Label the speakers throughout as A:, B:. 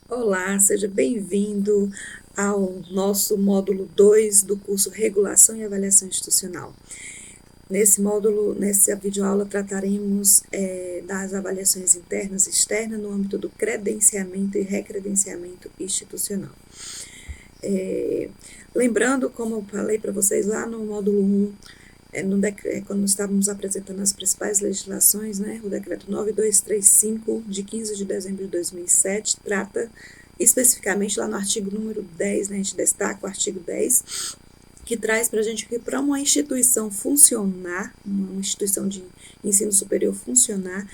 A: Olá, seja bem-vindo ao nosso módulo 2 do curso Regulação e Avaliação Institucional. Nesse módulo, nessa videoaula, trataremos das avaliações internas e externas no âmbito do credenciamento e recredenciamento institucional. Lembrando, como eu falei para vocês lá no módulo 1, quando estávamos apresentando as principais legislações, né, o decreto 9235, de 15 de dezembro de 2007, trata especificamente lá no artigo número 10, né, a gente destaca o artigo 10, que traz para a gente que para uma instituição funcionar, uma instituição de ensino superior funcionar,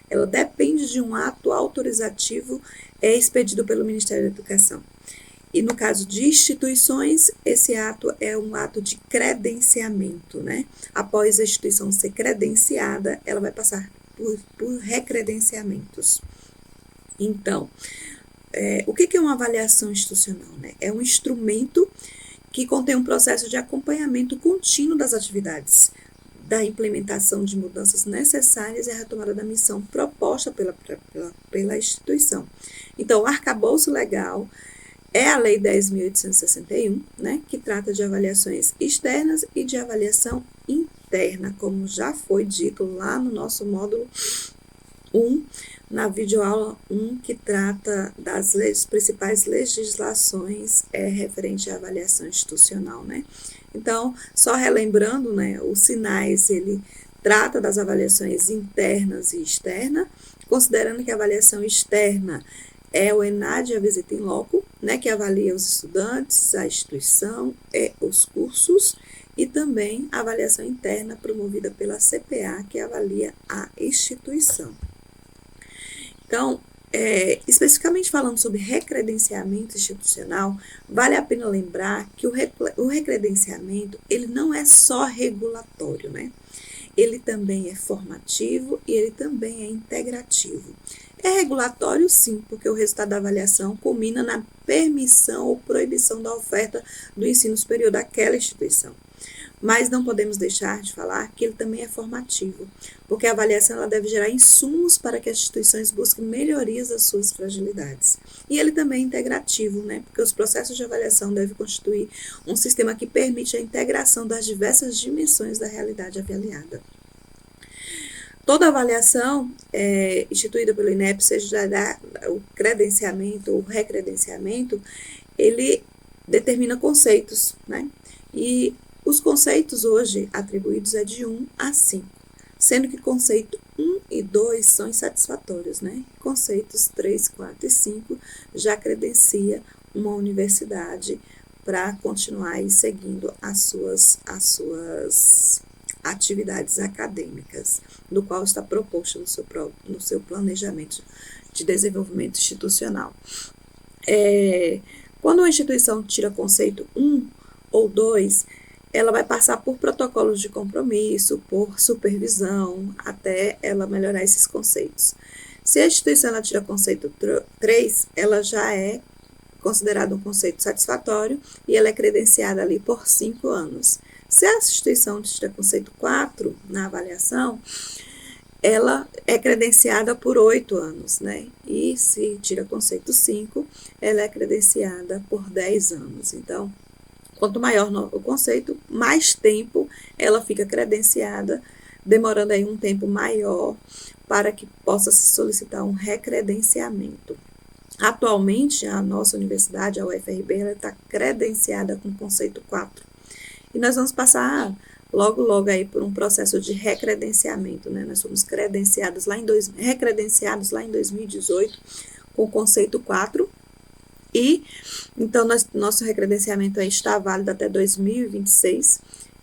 A: ela depende de um ato autorizativo expedido pelo Ministério da Educação. E no caso de instituições, esse ato é um ato de credenciamento, né? Após a instituição ser credenciada, ela vai passar por recredenciamentos. Então, o que é uma avaliação institucional, né? É um instrumento que contém um processo de acompanhamento contínuo das atividades, da implementação de mudanças necessárias e a retomada da missão proposta pela instituição. Então, o arcabouço legal é a Lei 10.861, né, que trata de avaliações externas e de avaliação interna, como já foi dito lá no nosso módulo 1, na videoaula 1, que trata das principais legislações referente à avaliação institucional, né. Então, só relembrando, né, os sinais, ele trata das avaliações internas e externas, considerando que a avaliação externa é o ENAD, a visita in loco, né, que avalia os estudantes, a instituição e os cursos, e também a avaliação interna promovida pela CPA, que avalia a instituição. Então, especificamente falando sobre recredenciamento institucional, vale a pena lembrar que o recredenciamento, ele não é só regulatório, né? Ele também é formativo e ele também é integrativo. É regulatório, sim, porque o resultado da avaliação culmina na permissão ou proibição da oferta do ensino superior daquela instituição. Mas não podemos deixar de falar que ele também é formativo, porque a avaliação ela deve gerar insumos para que as instituições busquem melhorias das suas fragilidades. E ele também é integrativo, né? Porque os processos de avaliação devem constituir um sistema que permite a integração das diversas dimensões da realidade avaliada. Toda avaliação instituída pelo INEP, seja o credenciamento ou recredenciamento, ele determina conceitos, né? E os conceitos hoje atribuídos é de 1 a 5, sendo que conceito 1 e 2 são insatisfatórios, né? Conceitos 3, 4 e 5 já credencia uma universidade para continuar aí seguindo as suas atividades acadêmicas, do qual está proposto no seu planejamento de desenvolvimento institucional. Quando uma instituição tira conceito 1 ou 2, ela vai passar por protocolos de compromisso, por supervisão, até ela melhorar esses conceitos. Se a instituição ela tira conceito 3, ela já é considerada um conceito satisfatório e ela é credenciada ali por 5 anos. Se a instituição tira conceito 4 na avaliação, ela é credenciada por 8 anos, né? E se tira conceito 5, ela é credenciada por 10 anos. Então, quanto maior o conceito, mais tempo ela fica credenciada, demorando aí um tempo maior para que possa se solicitar um recredenciamento. Atualmente, a nossa universidade, a UFRB, ela está credenciada com conceito 4. E nós vamos passar logo aí por um processo de recredenciamento, né? Nós fomos recredenciados lá em 2018 com o conceito 4. E, então, nosso recredenciamento aí está válido até 2026,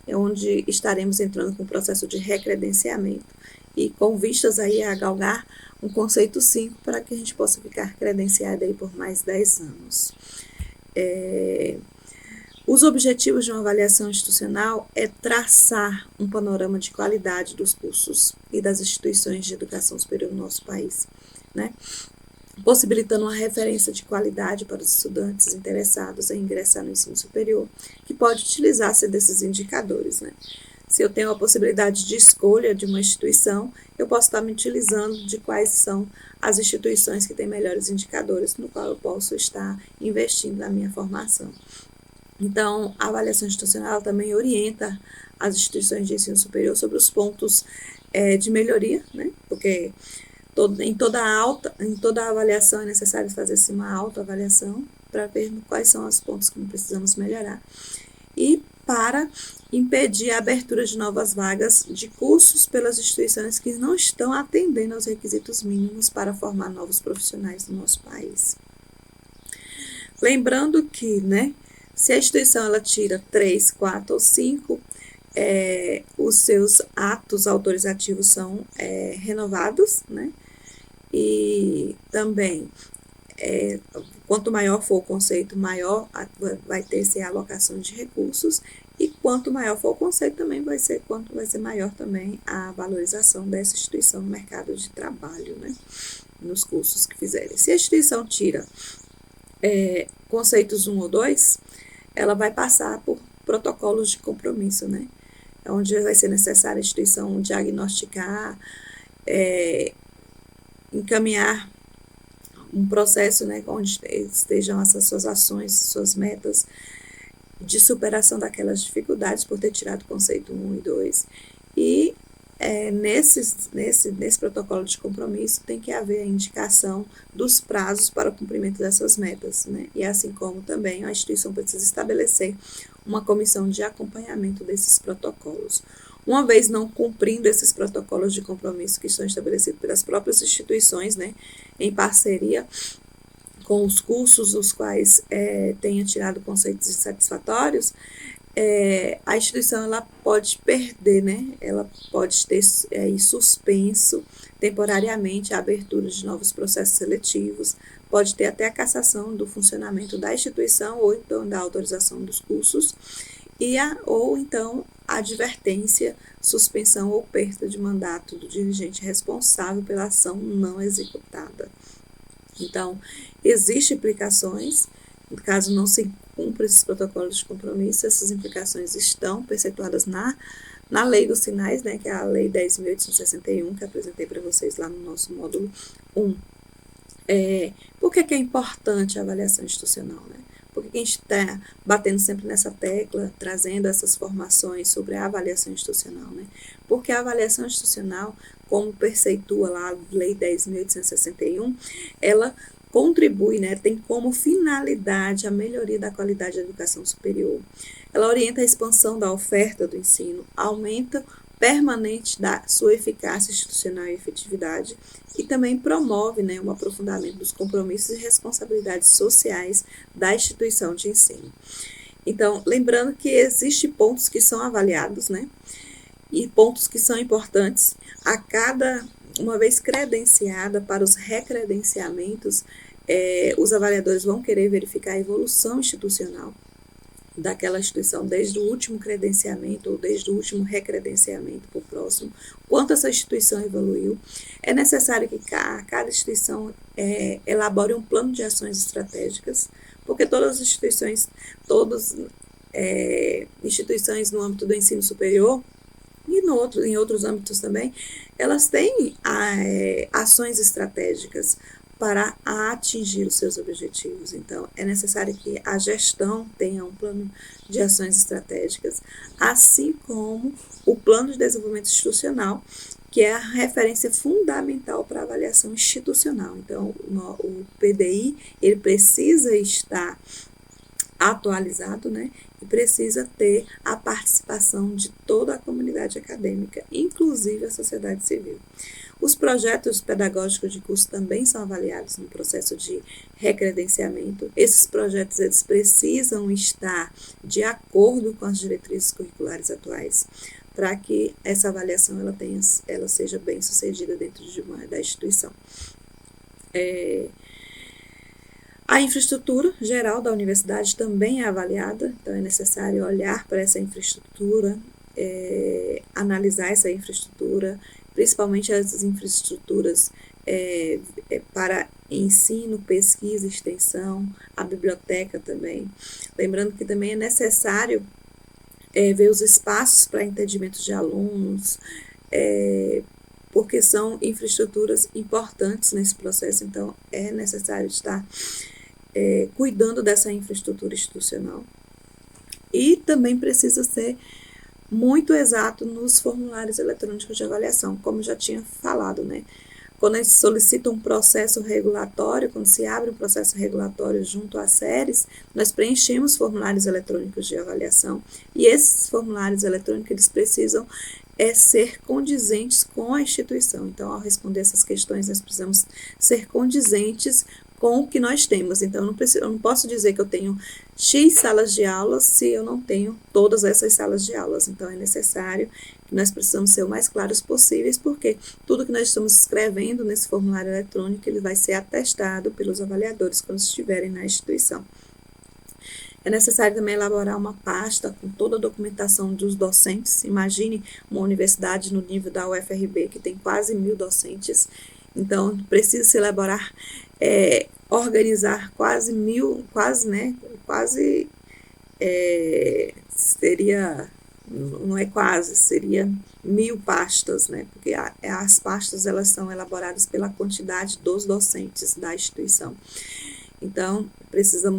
A: onde estaremos entrando com o processo de recredenciamento e com vistas aí a galgar um conceito 5 para que a gente possa ficar credenciado aí por mais 10 anos. Os objetivos de uma avaliação institucional é traçar um panorama de qualidade dos cursos e das instituições de educação superior no nosso país, né? Possibilitando uma referência de qualidade para os estudantes interessados em ingressar no ensino superior, que pode utilizar-se desses indicadores, né? Se eu tenho a possibilidade de escolha de uma instituição, eu posso estar me utilizando de quais são as instituições que têm melhores indicadores, no qual eu posso estar investindo na minha formação. Então, a avaliação institucional também orienta as instituições de ensino superior sobre os pontos de melhoria, né? Porque em toda avaliação é necessário fazer-se uma autoavaliação para ver quais são os pontos que precisamos melhorar. E para impedir a abertura de novas vagas de cursos pelas instituições que não estão atendendo aos requisitos mínimos para formar novos profissionais no nosso país. Lembrando que, né, se a instituição ela tira 3, 4 ou 5, os seus atos autorizativos são renovados, né? E também, quanto maior for o conceito, maior vai ter a alocação de recursos, e quanto maior for o conceito, também vai ser maior também a valorização dessa instituição no mercado de trabalho, né? Nos cursos que fizerem. Se a instituição tira conceitos 1 ou 2, ela vai passar por protocolos de compromisso, né? Onde vai ser necessário a instituição diagnosticar, encaminhar um processo, né, onde estejam essas suas ações, suas metas de superação daquelas dificuldades por ter tirado o conceito 1 e 2. E nesse protocolo de compromisso tem que haver a indicação dos prazos para o cumprimento dessas metas, né? E assim como também a instituição precisa estabelecer uma comissão de acompanhamento desses protocolos. Uma vez não cumprindo esses protocolos de compromisso que são estabelecidos pelas próprias instituições, né, em parceria com os cursos os quais tenha tirado conceitos insatisfatórios, a instituição ela pode perder, né? Ela pode ter suspenso temporariamente a abertura de novos processos seletivos, pode ter até a cassação do funcionamento da instituição ou então da autorização dos cursos, ou então advertência, suspensão ou perda de mandato do dirigente responsável pela ação não executada. Então, existem implicações, caso não se cumpra esses protocolos de compromisso, essas implicações estão percetuadas na Lei dos Sinais, né, que é a Lei 10.861, que apresentei para vocês lá no nosso módulo 1. Por que é importante a avaliação institucional, né? Por que a gente está batendo sempre nessa tecla, trazendo essas formações sobre a avaliação institucional, né? Porque a avaliação institucional, como perceitua lá a Lei 10.861, ela contribui, né, tem como finalidade a melhoria da qualidade da educação superior. Ela orienta a expansão da oferta do ensino, aumenta permanente da sua eficácia institucional e efetividade, e também promove, né, um aprofundamento dos compromissos e responsabilidades sociais da instituição de ensino. Então, lembrando que existem pontos que são avaliados, né, e pontos que são importantes uma vez credenciada para os recredenciamentos, os avaliadores vão querer verificar a evolução institucional daquela instituição, desde o último credenciamento ou desde o último recredenciamento para o próximo, quanto essa instituição evoluiu. É necessário que cada instituição elabore um plano de ações estratégicas, porque todas as instituições, instituições no âmbito do ensino superior, e em outros âmbitos também, elas têm ações estratégicas para atingir os seus objetivos. Então, é necessário que a gestão tenha um plano de ações estratégicas, assim como o plano de desenvolvimento institucional, que é a referência fundamental para a avaliação institucional. Então, o PDI, ele precisa estar atualizado, né? E precisa ter a participação de toda a comunidade acadêmica, inclusive a sociedade civil. Os projetos pedagógicos de curso também são avaliados no processo de recredenciamento. Esses projetos eles precisam estar de acordo com as diretrizes curriculares atuais, para que essa avaliação ela seja bem sucedida dentro da instituição. A infraestrutura geral da universidade também é avaliada, então é necessário olhar para essa infraestrutura, analisar essa infraestrutura, principalmente as infraestruturas para ensino, pesquisa, extensão, a biblioteca também. Lembrando que também é necessário ver os espaços para entendimento de alunos, porque são infraestruturas importantes nesse processo, então é necessário estar cuidando dessa infraestrutura institucional. E também precisa ser muito exato nos formulários eletrônicos de avaliação, como já tinha falado, né? Quando a gente solicita um processo regulatório, quando se abre um processo regulatório junto às séries, nós preenchemos formulários eletrônicos de avaliação, e esses formulários eletrônicos eles precisam ser condizentes com a instituição. Então, ao responder essas questões, nós precisamos ser condizentes com o que nós temos. Então, eu não posso dizer que eu tenho X salas de aulas se eu não tenho todas essas salas de aulas. Então, é necessário que nós precisamos ser o mais claros possíveis, porque tudo que nós estamos escrevendo nesse formulário eletrônico, ele vai ser atestado pelos avaliadores quando estiverem na instituição. É necessário também elaborar uma pasta com toda a documentação dos docentes. Imagine uma universidade no nível da UFRB, que tem quase 1000 docentes. Então, precisa se elaborar, organizar quase 1000, seria 1000 pastas, né? Porque as pastas, elas são elaboradas pela quantidade dos docentes da instituição. Então, precisa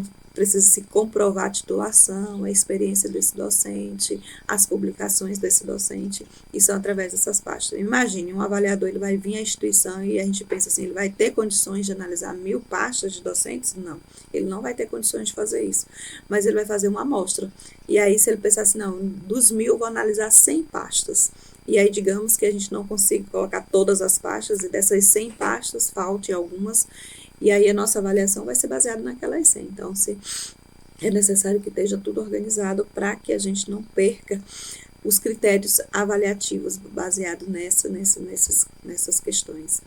A: se comprovar a titulação, a experiência desse docente, as publicações desse docente, e são através dessas pastas. Imagine, um avaliador, ele vai vir à instituição e a gente pensa assim, ele vai ter condições de analisar 1000 pastas de docentes? Não, ele não vai ter condições de fazer isso, mas ele vai fazer uma amostra. E aí, se ele pensar assim, não, dos 1000 eu vou analisar 100 pastas, e aí digamos que a gente não consiga colocar todas as pastas, e dessas 100 pastas, falte algumas, e aí a nossa avaliação vai ser baseada naquelas 100. Então, é necessário que esteja tudo organizado para que a gente não perca os critérios avaliativos baseados nessas questões.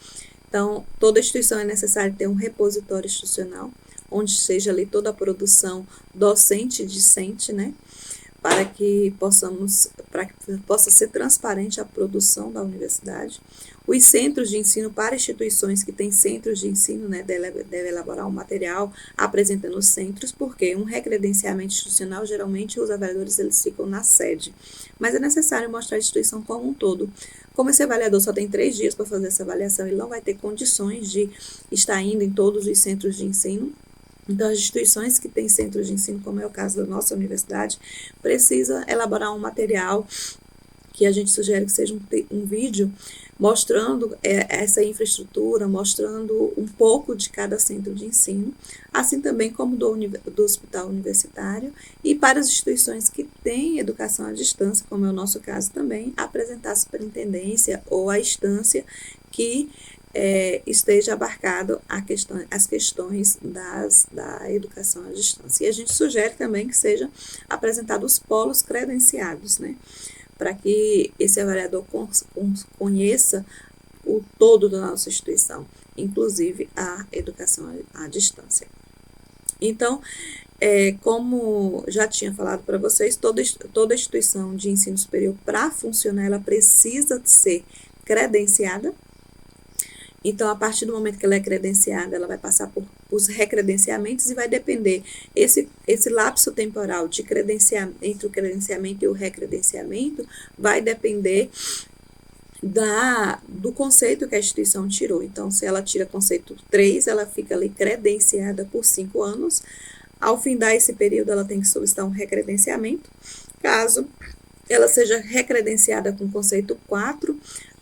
A: Então, toda instituição é necessário ter um repositório institucional, onde seja ali toda a produção docente e discente, né? Para que possa ser transparente a produção da universidade. Os centros de ensino, para instituições que têm centros de ensino, né, deve elaborar um material apresentando os centros, porque um recredenciamento institucional, geralmente os avaliadores eles ficam na sede, mas é necessário mostrar a instituição como um todo. Como esse avaliador só tem 3 dias para fazer essa avaliação, ele não vai ter condições de estar indo em todos os centros de ensino. Então, as instituições que têm centros de ensino, como é o caso da nossa universidade, precisa elaborar um material que a gente sugere que seja um vídeo mostrando essa infraestrutura, mostrando um pouco de cada centro de ensino, assim também como do hospital universitário, e para as instituições que têm educação à distância, como é o nosso caso também, apresentar a superintendência ou a instância que esteja abarcado as questões da educação à distância. E a gente sugere também que seja apresentado os polos credenciados, né? Para que esse avaliador conheça o todo da nossa instituição, inclusive a educação à distância. Então, como já tinha falado para vocês, toda instituição de ensino superior, para funcionar, ela precisa ser credenciada. Então, a partir do momento que ela é credenciada, ela vai passar por os recredenciamentos e vai depender, esse lapso temporal de entre o credenciamento e o recredenciamento vai depender do conceito que a instituição tirou. Então, se ela tira conceito 3, ela fica ali credenciada por 5 anos. Ao findar esse período, ela tem que solicitar um recredenciamento. Caso ela seja recredenciada com conceito 4,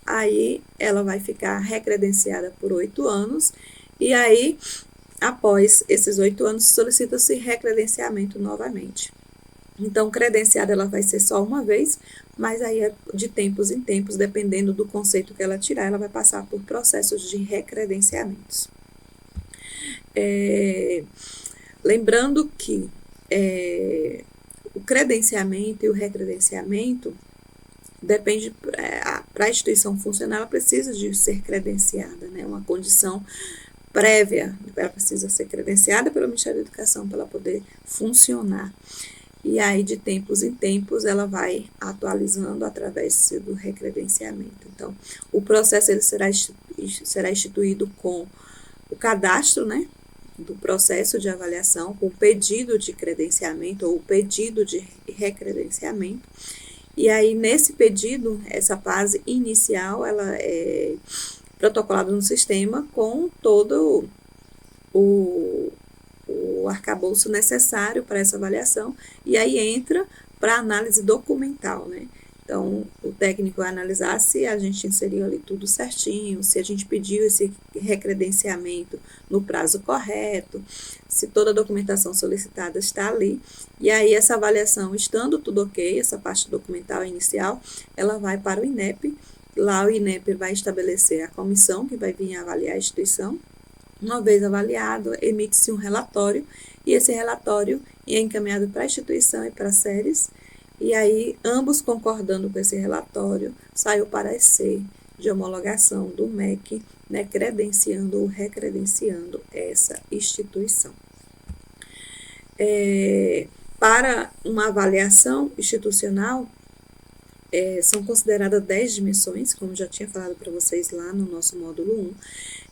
A: aí ela vai ficar recredenciada por 8 anos, e aí, após esses 8 anos, solicita-se recredenciamento novamente. Então, credenciada ela vai ser só uma vez, mas aí de tempos em tempos, dependendo do conceito que ela tirar, ela vai passar por processos de recredenciamentos. Lembrando que o credenciamento e o recredenciamento depende, para a instituição funcionar, ela precisa de ser credenciada, né? Uma condição prévia, ela precisa ser credenciada pelo Ministério da Educação para ela poder funcionar. E aí, de tempos em tempos, ela vai atualizando através do recredenciamento. Então, o processo ele será instituído com o cadastro, né, do processo de avaliação, com o pedido de credenciamento ou o pedido de recredenciamento. E aí, nesse pedido, essa fase inicial, ela é protocolada no sistema com todo o arcabouço necessário para essa avaliação, e aí entra para análise documental, né? Então, o técnico vai analisar se a gente inseriu ali tudo certinho, se a gente pediu esse recredenciamento no prazo correto, se toda a documentação solicitada está ali. E aí, essa avaliação, estando tudo ok, essa parte documental inicial, ela vai para o INEP. Lá o INEP vai estabelecer a comissão que vai vir avaliar a instituição. Uma vez avaliado, emite-se um relatório, e esse relatório é encaminhado para a instituição e para a SERES. E aí, ambos concordando com esse relatório, sai o parecer de homologação do MEC, né, credenciando ou recredenciando essa instituição. Para uma avaliação institucional, são consideradas 10 dimensões, como já tinha falado para vocês lá no nosso módulo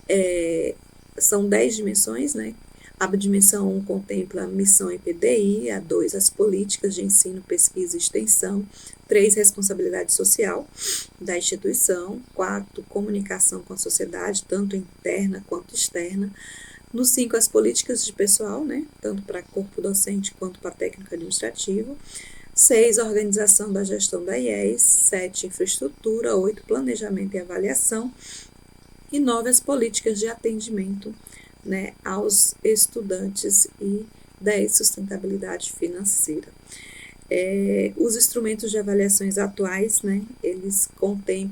A: 1. São 10 dimensões, né? A dimensão 1 contempla a missão e PDI, a 2, as políticas de ensino, pesquisa e extensão, 3, responsabilidade social da instituição, 4, comunicação com a sociedade, tanto interna quanto externa, no 5, as políticas de pessoal, né? Tanto para corpo docente quanto para técnico administrativo, 6, organização da gestão da IES, 7, infraestrutura, 8, planejamento e avaliação, e 9, as políticas de atendimento, né, aos estudantes, e 10, sustentabilidade financeira. Os instrumentos de avaliações atuais, né, eles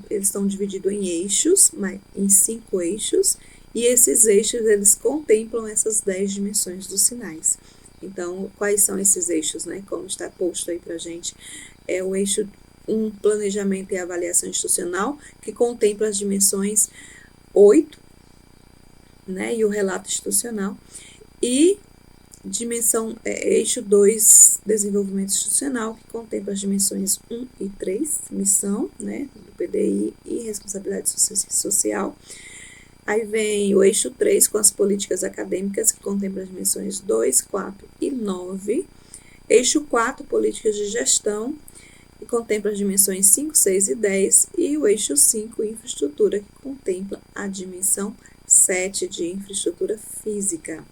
A: estão divididos em eixos, em 5 eixos, e esses eixos eles contemplam essas 10 dimensões dos sinais. Então, quais são esses eixos, né? Como está posto aí para a gente, é o eixo 1, planejamento e avaliação institucional, que contempla as dimensões 8, né, e o relato institucional, e eixo 2, desenvolvimento institucional, que contempla as dimensões 1 e 3, missão, né, do PDI e responsabilidade social. Aí vem o eixo 3, com as políticas acadêmicas, que contempla as dimensões 2, 4 e 9. Eixo 4, políticas de gestão, que contempla as dimensões 5, 6 e 10. E o eixo 5, infraestrutura, que contempla a dimensão 7 de infraestrutura física.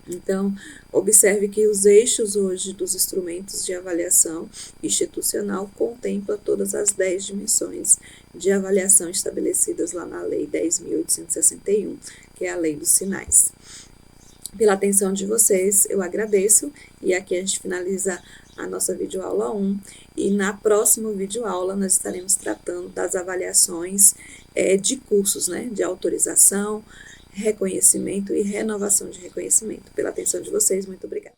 A: Então, observe que os eixos hoje dos instrumentos de avaliação institucional contemplam todas as 10 dimensões de avaliação estabelecidas lá na Lei 10.861, que é a Lei dos Sinais. Pela atenção de vocês, eu agradeço, e aqui a gente finaliza a nossa videoaula 1, e na próxima videoaula nós estaremos tratando das avaliações de cursos, né, de autorização, reconhecimento e renovação de reconhecimento. Pela atenção de vocês, muito obrigada.